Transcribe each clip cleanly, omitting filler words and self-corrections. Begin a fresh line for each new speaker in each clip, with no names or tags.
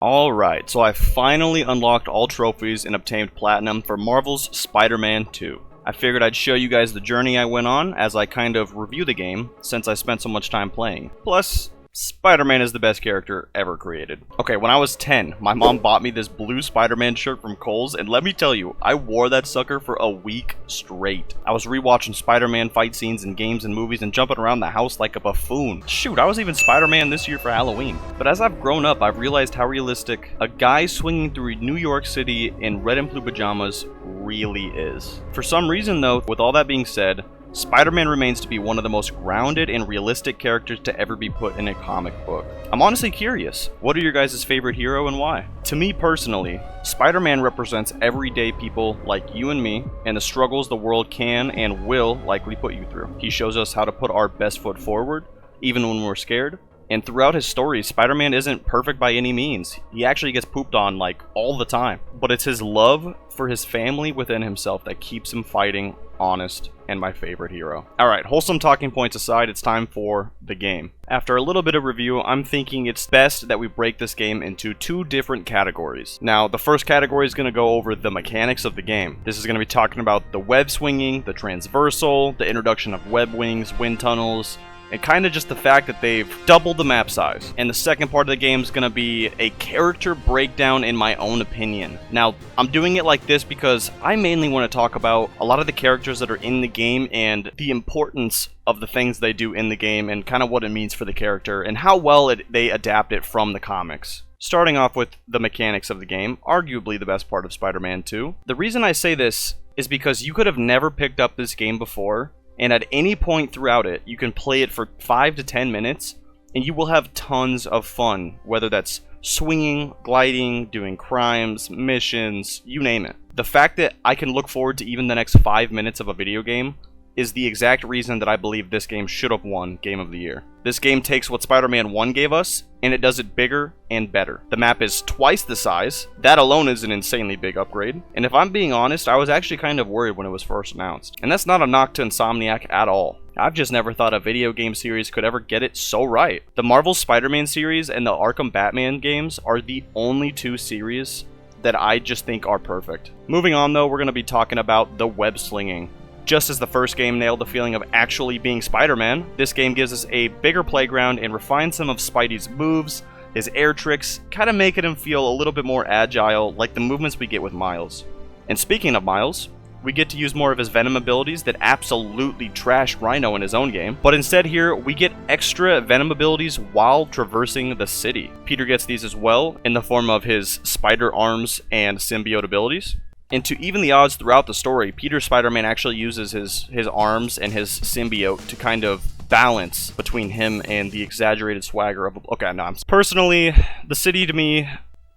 Alright, so I finally unlocked all trophies and obtained Platinum for Marvel's Spider-Man 2. I figured I'd show you guys the journey I went on as I kind of review the game, since I spent so much time playing. Plus, Spider-Man is the best character ever created. Okay, when I was 10, my mom bought me this blue Spider-Man shirt from Kohl's, and let me tell you, I wore that sucker for a week straight. I was rewatching Spider-Man fight scenes in games and movies and jumping around the house like a buffoon. Shoot, I was even Spider-Man this year for Halloween. But as I've grown up, I've realized how realistic a guy swinging through New York City in red and blue pajamas really is. For some reason though, with all that being said, Spider-Man remains to be one of the most grounded and realistic characters to ever be put in a comic book. I'm honestly curious, what are your guys' favorite hero and why? To me personally, Spider-Man represents everyday people like you and me, and the struggles the world can and will likely put you through. He shows us how to put our best foot forward, even when we're scared. And throughout his story, Spider-Man isn't perfect by any means. He actually gets pooped on like all the time. But it's his love for his family within himself that keeps him fighting, honest, and my favorite hero. Alright, wholesome talking points aside, it's time for the game. After a little bit of review, I'm thinking it's best that we break this game into two different categories. Now, the first category is going to go over the mechanics of the game. This is going to be talking about the web swinging, the transversal, the introduction of web wings, wind tunnels, and kind of just the fact that they've doubled the map size. And the second part of the game is going to be a character breakdown in my own opinion. Now, I'm doing it like this because I mainly want to talk about a lot of the characters that are in the game and the importance of the things they do in the game and kind of what it means for the character and how well they adapt it from the comics. Starting off with the mechanics of the game, arguably the best part of Spider-Man 2. The reason I say this is because you could have never picked up this game before, and at any point throughout it, you can play it for 5 to 10 minutes, and you will have tons of fun, whether that's swinging, gliding, doing crimes, missions, you name it. The fact that I can look forward to even the next 5 minutes of a video game is the exact reason that I believe this game should have won Game of the Year. This game takes what Spider-Man 1 gave us, and it does it bigger and better. The map is twice the size. That alone is an insanely big upgrade. And if I'm being honest, I was actually kind of worried when it was first announced. And that's not a knock to Insomniac at all. I've just never thought a video game series could ever get it so right. The Marvel Spider-Man series and the Arkham Batman games are the only two series that I just think are perfect. Moving on though, we're going to be talking about the web slinging. Just as the first game nailed the feeling of actually being Spider-Man, this game gives us a bigger playground and refines some of Spidey's moves, his air tricks, kind of making him feel a little bit more agile, like the movements we get with Miles. And speaking of Miles, we get to use more of his Venom abilities that absolutely trashed Rhino in his own game, but instead here, we get extra Venom abilities while traversing the city. Peter gets these as well, in the form of his spider arms and symbiote abilities. And to even the odds throughout the story, Peter Spider-Man actually uses his arms and his symbiote to kind of balance between him and the exaggerated swagger of... Okay, no, personally, the city to me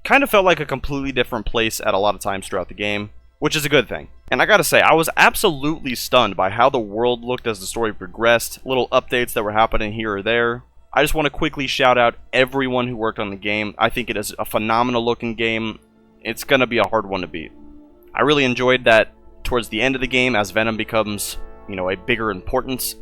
kind of felt like a completely different place at a lot of times throughout the game, which is a good thing. And I gotta say, I was absolutely stunned by how the world looked as the story progressed, little updates that were happening here or there. I just want to quickly shout out everyone who worked on the game. I think it is a phenomenal looking game. It's gonna be a hard one to beat. I really enjoyed that towards the end of the game, as Venom becomes, a bigger importance.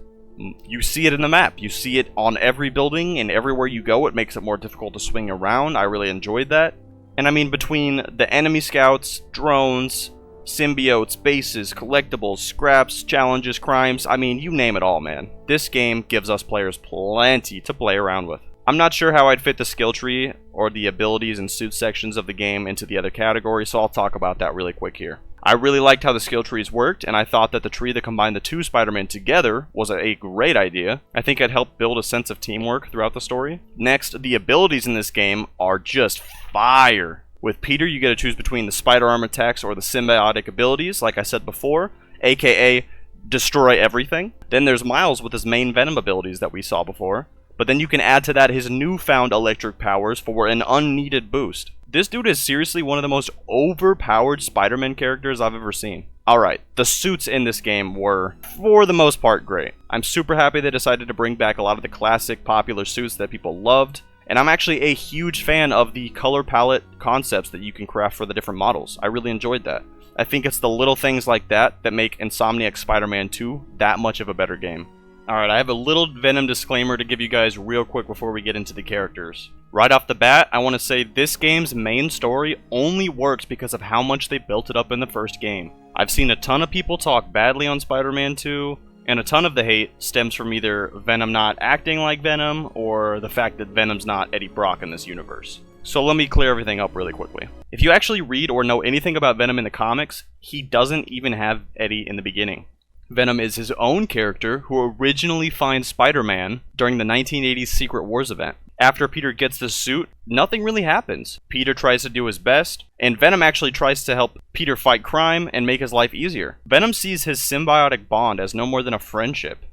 You see it in the map. You see it on every building, and everywhere you go, it makes it more difficult to swing around. I really enjoyed that. And I mean, between the enemy scouts, drones, symbiotes, bases, collectibles, scraps, challenges, crimes, I mean, you name it all, man. This game gives us players plenty to play around with. I'm not sure how I'd fit the skill tree or the abilities and suit sections of the game into the other categories, so I'll talk about that really quick here. I really liked how the skill trees worked, and I thought that the tree that combined the two Spider-Man together was a great idea. I think it helped build a sense of teamwork throughout the story. Next, the abilities in this game are just fire. With Peter, you get to choose between the spider arm attacks or the symbiotic abilities, like I said before, aka destroy everything. Then there's Miles with his main Venom abilities that we saw before. But then you can add to that his newfound electric powers for an unneeded boost. This dude is seriously one of the most overpowered Spider-Man characters I've ever seen. Alright, the suits in this game were, for the most part, great. I'm super happy they decided to bring back a lot of the classic popular suits that people loved. And I'm actually a huge fan of the color palette concepts that you can craft for the different models. I really enjoyed that. I think it's the little things like that that make Insomniac Spider-Man 2 that much of a better game. Alright, I have a little Venom disclaimer to give you guys real quick before we get into the characters. Right off the bat, I want to say this game's main story only works because of how much they built it up in the first game. I've seen a ton of people talk badly on Spider-Man 2, and a ton of the hate stems from either Venom not acting like Venom, or the fact that Venom's not Eddie Brock in this universe. So let me clear everything up really quickly. If you actually read or know anything about Venom in the comics, he doesn't even have Eddie in the beginning. Venom is his own character who originally finds Spider-Man during the 1980s Secret Wars event. After Peter gets the suit, nothing really happens. Peter tries to do his best, and Venom actually tries to help Peter fight crime and make his life easier. Venom sees his symbiotic bond as no more than a friendship.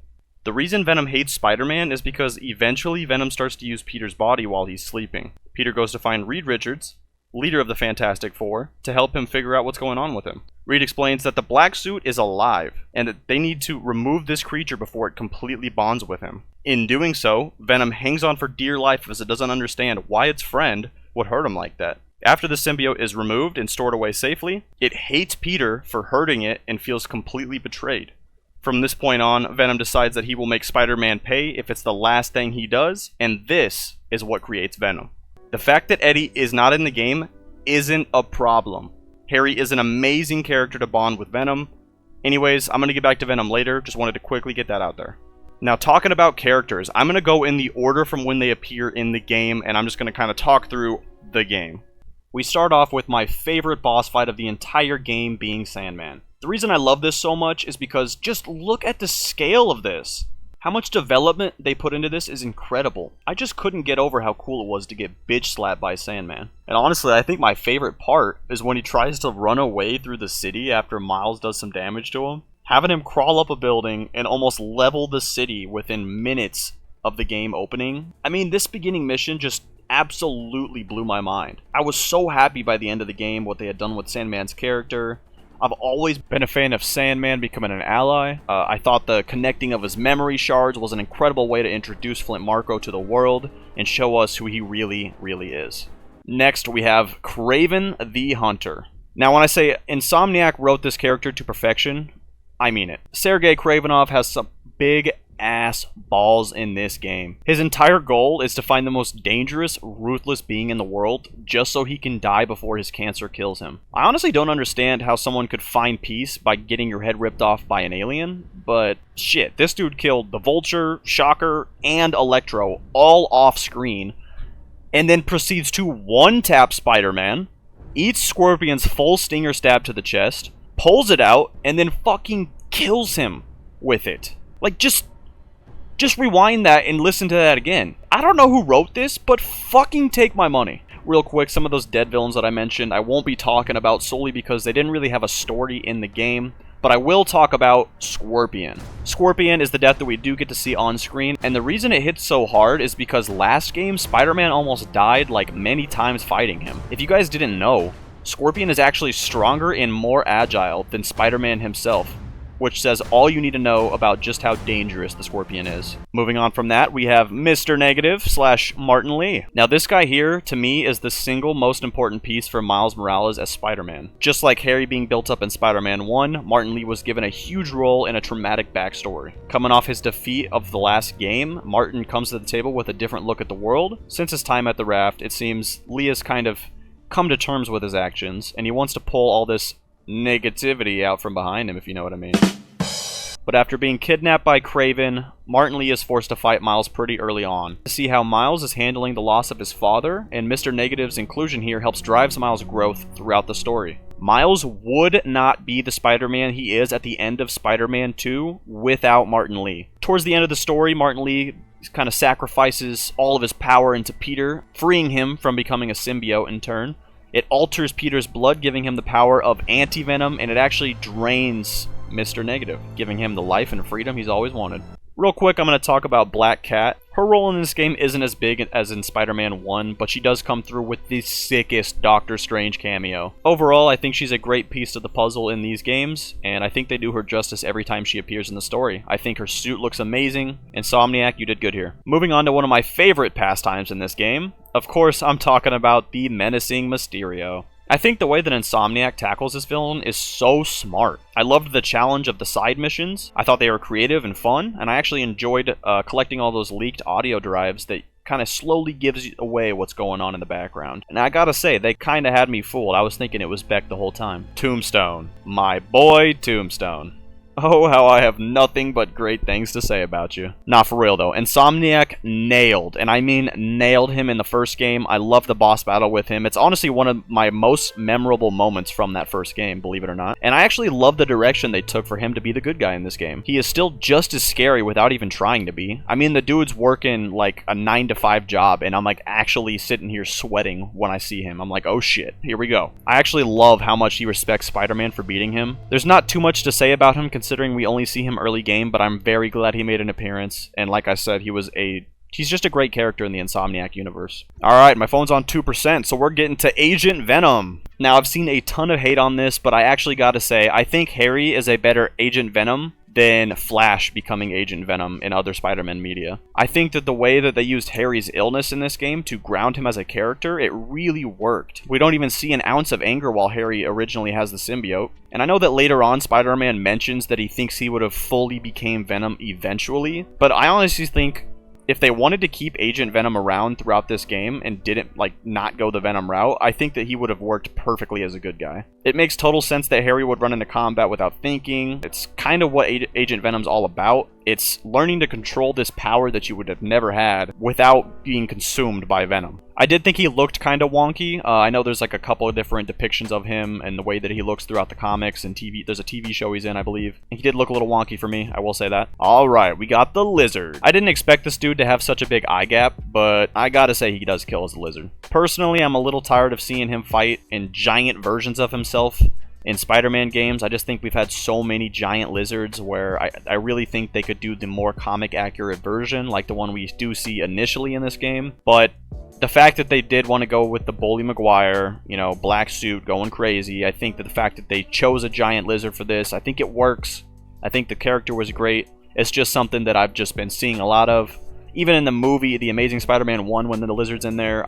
The reason Venom hates Spider-Man is because eventually Venom starts to use Peter's body while he's sleeping. Peter goes to find Reed Richards, leader of the Fantastic Four, to help him figure out what's going on with him. Reed explains that the black suit is alive, and that they need to remove this creature before it completely bonds with him. In doing so, Venom hangs on for dear life as it doesn't understand why its friend would hurt him like that. After the symbiote is removed and stored away safely, it hates Peter for hurting it and feels completely betrayed. From this point on, Venom decides that he will make Spider-Man pay if it's the last thing he does, and this is what creates Venom. The fact that Eddie is not in the game isn't a problem. Harry is an amazing character to bond with Venom. Anyways, I'm going to get back to Venom later, just wanted to quickly get that out there. Now, talking about characters, I'm going to go in the order from when they appear in the game, and I'm just going to kind of talk through the game. We start off with my favorite boss fight of the entire game being Sandman. The reason I love this so much is because just look at the scale of this. How much development they put into this is incredible. I just couldn't get over how cool it was to get bitch slapped by Sandman. And honestly, I think my favorite part is when he tries to run away through the city after Miles does some damage to him. Having him crawl up a building and almost level the city within minutes of the game opening. I mean, this beginning mission just absolutely blew my mind. I was so happy by the end of the game what they had done with Sandman's character. I've always been a fan of Sandman becoming an ally. I thought the connecting of his memory shards was an incredible way to introduce Flint Marko to the world and show us who he really, really is. Next, we have Kraven the Hunter. Now, when I say Insomniac wrote this character to perfection, I mean it. Sergei Kravenov has some big ass balls in this game. His entire goal is to find the most dangerous, ruthless being in the world just so he can die before his cancer kills him. I honestly don't understand how someone could find peace by getting your head ripped off by an alien, but shit, this dude killed the Vulture, Shocker, and Electro all off screen, and then proceeds to one-tap Spider-Man, eats Scorpion's full stinger stab to the chest, pulls it out, and then fucking kills him with it. Like, just rewind that and listen to that again. I don't know who wrote this, but fucking take my money. Real quick, some of those dead villains that I mentioned, I won't be talking about solely because they didn't really have a story in the game, but I will talk about Scorpion. Scorpion is the death that we do get to see on screen, and the reason it hits so hard is because last game, Spider-Man almost died like many times fighting him. If you guys didn't know, Scorpion is actually stronger and more agile than Spider-Man himself, which says all you need to know about just how dangerous the Scorpion is. Moving on from that, we have Mr. Negative / Martin Lee. Now this guy here, to me, is the single most important piece for Miles Morales as Spider-Man. Just like Harry being built up in Spider-Man 1, Martin Lee was given a huge role in a traumatic backstory. Coming off his defeat of the last game, Martin comes to the table with a different look at the world. Since his time at the Raft, it seems Lee has kind of come to terms with his actions, and he wants to pull all this negativity out from behind him, if you know what I mean. But after being kidnapped by Kraven, Martin Lee is forced to fight Miles pretty early on. To see how Miles is handling the loss of his father, and Mr. Negative's inclusion here helps drive Miles' growth throughout the story. Miles would not be the Spider-Man he is at the end of Spider-Man 2 without Martin Lee. Towards the end of the story, Martin Lee kind of sacrifices all of his power into Peter, freeing him from becoming a symbiote in turn. It alters Peter's blood, giving him the power of anti-venom, and it actually drains Mr. Negative, giving him the life and freedom he's always wanted. Real quick, I'm going to talk about Black Cat. Her role in this game isn't as big as in Spider-Man 1, but she does come through with the sickest Doctor Strange cameo. Overall, I think she's a great piece to the puzzle in these games, and I think they do her justice every time she appears in the story. I think her suit looks amazing. Insomniac, you did good here. Moving on to one of my favorite pastimes in this game. Of course, I'm talking about the menacing Mysterio. I think the way that Insomniac tackles this villain is so smart. I loved the challenge of the side missions. I thought they were creative and fun, and I actually enjoyed collecting all those leaked audio drives that kind of slowly gives away what's going on in the background. And I gotta say, they kind of had me fooled. I was thinking it was Beck the whole time. Tombstone. My boy Tombstone. Oh, how I have nothing but great things to say about you. Nah, for real though. Insomniac nailed, and I mean nailed him in the first game. I love the boss battle with him. It's honestly one of my most memorable moments from that first game, believe it or not. And I actually love the direction they took for him to be the good guy in this game. He is still just as scary without even trying to be. I mean, the dude's working like a 9-to-5 job, and I'm like actually sitting here sweating when I see him. I'm like, oh shit, here we go. I actually love how much he respects Spider-Man for beating him. There's not too much to say about him considering we only see him early game, but I'm very glad he made an appearance, and like I said, he's just a great character in the Insomniac universe. Alright, my phone's on 2%, so we're getting to Agent Venom. Now, I've seen a ton of hate on this, but I actually gotta say, I think Harry is a better Agent Venom than Flash becoming Agent Venom in other Spider-Man media. I think that the way that they used Harry's illness in this game to ground him as a character, it really worked. We don't even see an ounce of anger while Harry originally has the symbiote. And I know that later on Spider-Man mentions that he thinks he would have fully became Venom eventually, but I honestly think if they wanted to keep Agent Venom around throughout this game and didn't, like, not go the Venom route, I think that he would have worked perfectly as a good guy. It makes total sense that Harry would run into combat without thinking. It's kind of what Agent Venom's all about. It's learning to control this power that you would have never had without being consumed by Venom. I did think he looked kind of wonky. I know there's like a couple of different depictions of him and the way that he looks throughout the comics and TV. There's a TV show he's in, I believe. And he did look a little wonky for me, I will say that. Alright, we got the Lizard. I didn't expect this dude to have such a big eye gap, but I gotta say he does kill as a lizard. Personally, I'm a little tired of seeing him fight in giant versions of himself. In Spider-Man games, I just think we've had so many giant lizards where I really think they could do the more comic accurate version, like the one we do see initially in this game. But the fact that they did want to go with the Bully Maguire, you know, black suit, going crazy, I think that the fact that they chose a giant lizard for this, I think it works. I think the character was great. It's just something that I've just been seeing a lot of. Even in the movie, The Amazing Spider-Man 1, when the lizard's in there,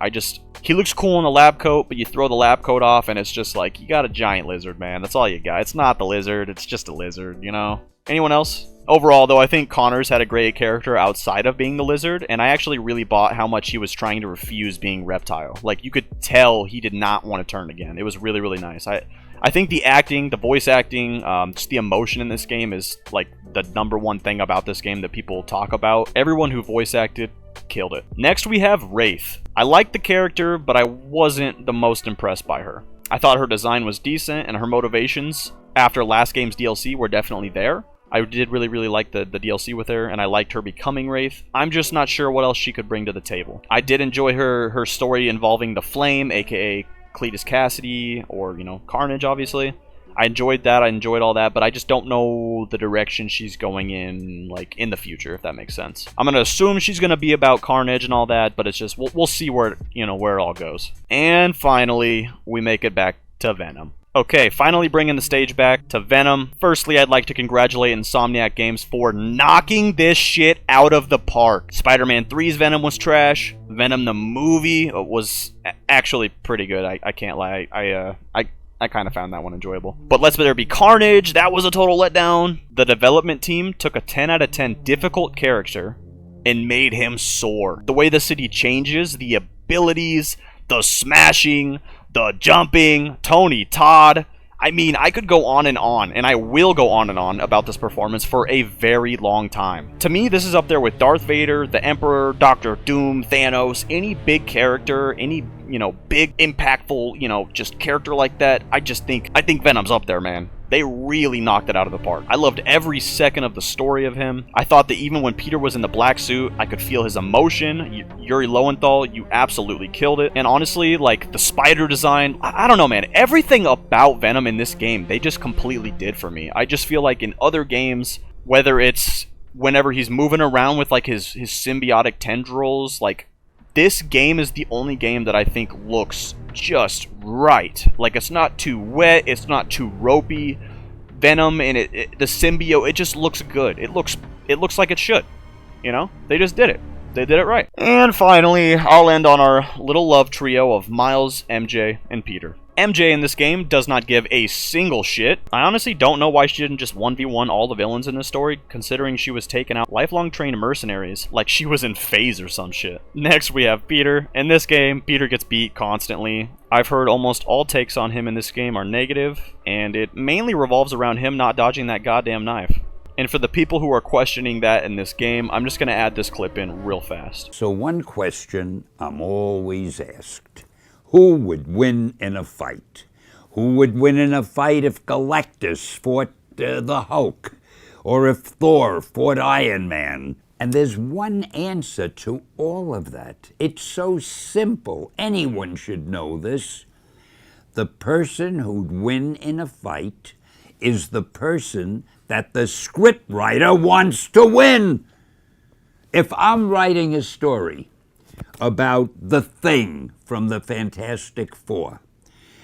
he looks cool in a lab coat, but you throw the lab coat off, and it's just like, you got a giant lizard, man. That's all you got. It's not the lizard, it's just a lizard, you know? Anyone else? Overall, though, I think Connors had a great character outside of being the lizard, and I actually really bought how much he was trying to refuse being Reptile. Like, you could tell he did not want to turn again. It was really, really nice. I think the acting, the voice acting, just the emotion in this game is, like, the #1 thing about this game that people talk about. Everyone who voice acted killed it. Next, we have Wraith. I liked the character, but I wasn't the most impressed by her. I thought her design was decent, and her motivations after last game's DLC were definitely there. I did really, really like the DLC with her, and I liked her becoming Wraith. I'm just not sure what else she could bring to the table. I did enjoy her story involving the Flame, aka Cletus Cassidy, or, you know, Carnage, obviously. I enjoyed that, I enjoyed all that, but I just don't know the direction she's going in, like, in the future, if that makes sense. I'm gonna assume she's gonna be about Carnage and all that, but it's just, we'll see where, you know, where it all goes. And finally, we make it back to Venom. Okay, finally bringing the stage back to Venom. Firstly, I'd like to congratulate Insomniac Games for knocking this shit out of the park. Spider-Man 3's Venom was trash. Venom the movie was actually pretty good, I can't lie. I kind of found that one enjoyable. But Let's There Be Carnage, that was a total letdown. The development team took a 10 out of 10 difficult character and made him soar. The way the city changes, the abilities, the smashing, the jumping, Tony Todd. I mean, I could go on, and I will go on and on about this performance for a very long time. To me, this is up there with Darth Vader, the Emperor, Doctor Doom, Thanos, any big character, any, you know, big, impactful, you know, just character like that. I think Venom's up there, man. They really knocked it out of the park. I loved every second of the story of him. I thought that even when Peter was in the black suit, I could feel his emotion. Yuri Lowenthal, you absolutely killed it. And honestly, like, the spider design, I don't know, man. Everything about Venom in this game, they just completely did for me. I just feel like in other games, whether it's whenever he's moving around with, like, his symbiotic tendrils, like, this game is the only game that I think looks just right. Like, it's not too wet, it's not too ropey. Venom and the symbiote, it just looks good. It looks like it should. You know? They just did it. they did it right. And finally, I'll end on our little love trio of Miles, MJ, and Peter. MJ in this game does not give a single shit. I honestly don't know why she didn't just 1v1 all the villains in this story, considering she was taking out lifelong trained mercenaries like she was in Phase or some shit. Next we have Peter. In this game, Peter gets beat constantly. I've heard almost all takes on him in this game are negative, and it mainly revolves around him not dodging that goddamn knife. And for the people who are questioning that in this game, I'm just going to add this clip in real fast.
So one question I'm always asked. Who would win in a fight? Who would win in a fight if Galactus fought the Hulk? Or if Thor fought Iron Man? And there's one answer to all of that. It's so simple. Anyone should know this. The person who'd win in a fight is the person that the scriptwriter wants to win. If I'm writing a story about the Thing from the Fantastic Four,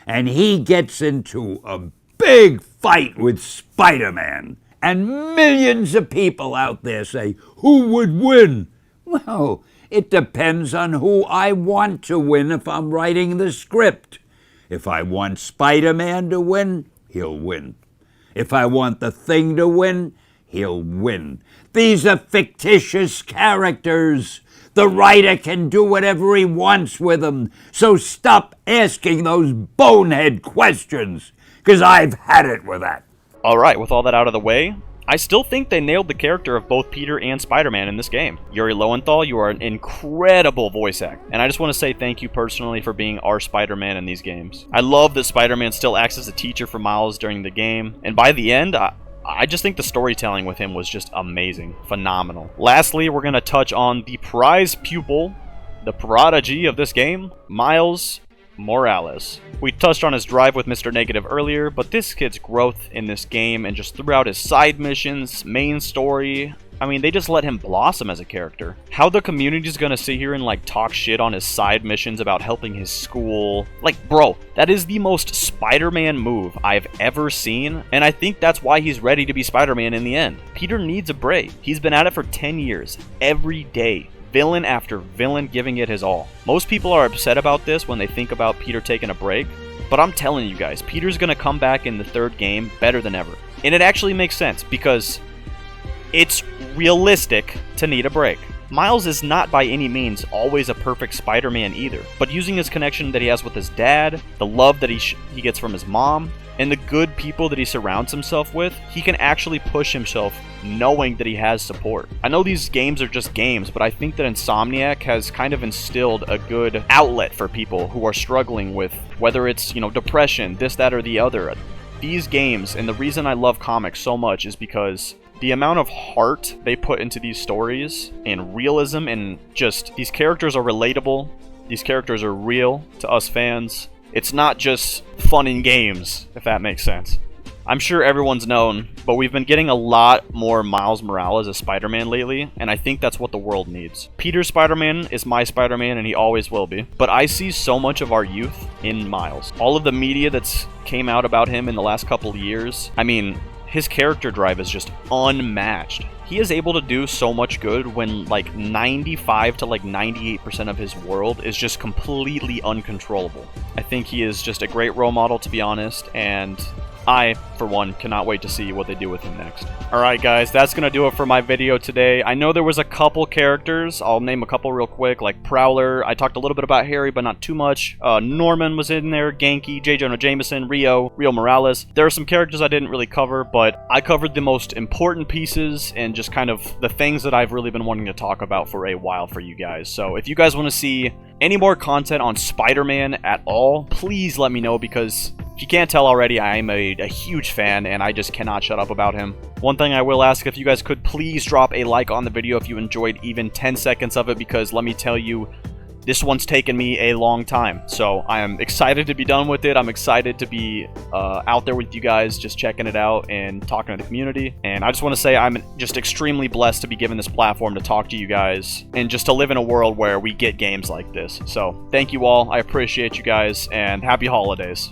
and he gets into a big fight with Spider-Man, and millions of people out there say, who would win? Well, it depends on who I want to win if I'm writing the script. If I want Spider-Man to win, he'll win. If I want the Thing to win, he'll win. These are fictitious characters. The writer can do whatever he wants with them. So stop asking those bonehead questions, because I've had it with that.
Alright, with all that out of the way, I still think they nailed the character of both Peter and Spider-Man in this game. Yuri Lowenthal, you are an incredible voice actor, and I just want to say thank you personally for being our Spider-Man in these games. I love that Spider-Man still acts as a teacher for Miles during the game, and by the end, I just think the storytelling with him was just amazing. Phenomenal. Lastly, we're going to touch on the prize pupil, the prodigy of this game, Miles Morales. We touched on his drive with Mr. Negative earlier, but this kid's growth in this game and just throughout his side missions, main story, I mean, they just let him blossom as a character. How the community's gonna sit here and like talk shit on his side missions about helping his school. Like, bro, that is the most Spider-Man move I've ever seen, and I think that's why he's ready to be Spider-Man in the end. Peter needs a break. He's been at it for 10 years, every day. Villain after villain giving it his all. Most people are upset about this when they think about Peter taking a break, but I'm telling you guys, Peter's gonna come back in the third game better than ever. And it actually makes sense, because it's realistic to need a break. Miles is not by any means always a perfect Spider-Man either, but using his connection that he has with his dad, the love that he gets from his mom, and the good people that he surrounds himself with, he can actually push himself knowing that he has support. I know these games are just games, but I think that Insomniac has kind of instilled a good outlet for people who are struggling with, whether it's, depression, this, that, or the other. These games, and the reason I love comics so much is because the amount of heart they put into these stories, and realism, and just, these characters are relatable, these characters are real to us fans. It's not just fun in games, if that makes sense. I'm sure everyone's known, but we've been getting a lot more Miles Morales as Spider-Man lately, and I think that's what the world needs. Peter's Spider-Man is my Spider-Man, and he always will be, but I see so much of our youth in Miles. All of the media that's came out about him in the last couple of years, I mean, his character drive is just unmatched. He is able to do so much good when like 95 to like 98% of his world is just completely uncontrollable. I think he is just a great role model, to be honest, and I, for one, cannot wait to see what they do with him next. Alright guys, that's going to do it for my video today. I know there was a couple characters, I'll name a couple real quick, like Prowler. I talked a little bit about Harry, but not too much. Norman was in there, Genki, J. Jonah Jameson, Rio Morales. There are some characters I didn't really cover, but I covered the most important pieces and just kind of the things that I've really been wanting to talk about for a while for you guys. So if you guys want to see any more content on Spider-Man at all, please let me know, because if you can't tell already, I am a huge fan and I just cannot shut up about him. One thing I will ask, if you guys could please drop a like on the video if you enjoyed even 10 seconds of it, because let me tell you, this one's taken me a long time. So I am excited to be done with it. I'm excited to be out there with you guys, just checking it out and talking to the community. And I just want to say I'm just extremely blessed to be given this platform to talk to you guys and just to live in a world where we get games like this. So thank you all. I appreciate you guys, and happy holidays.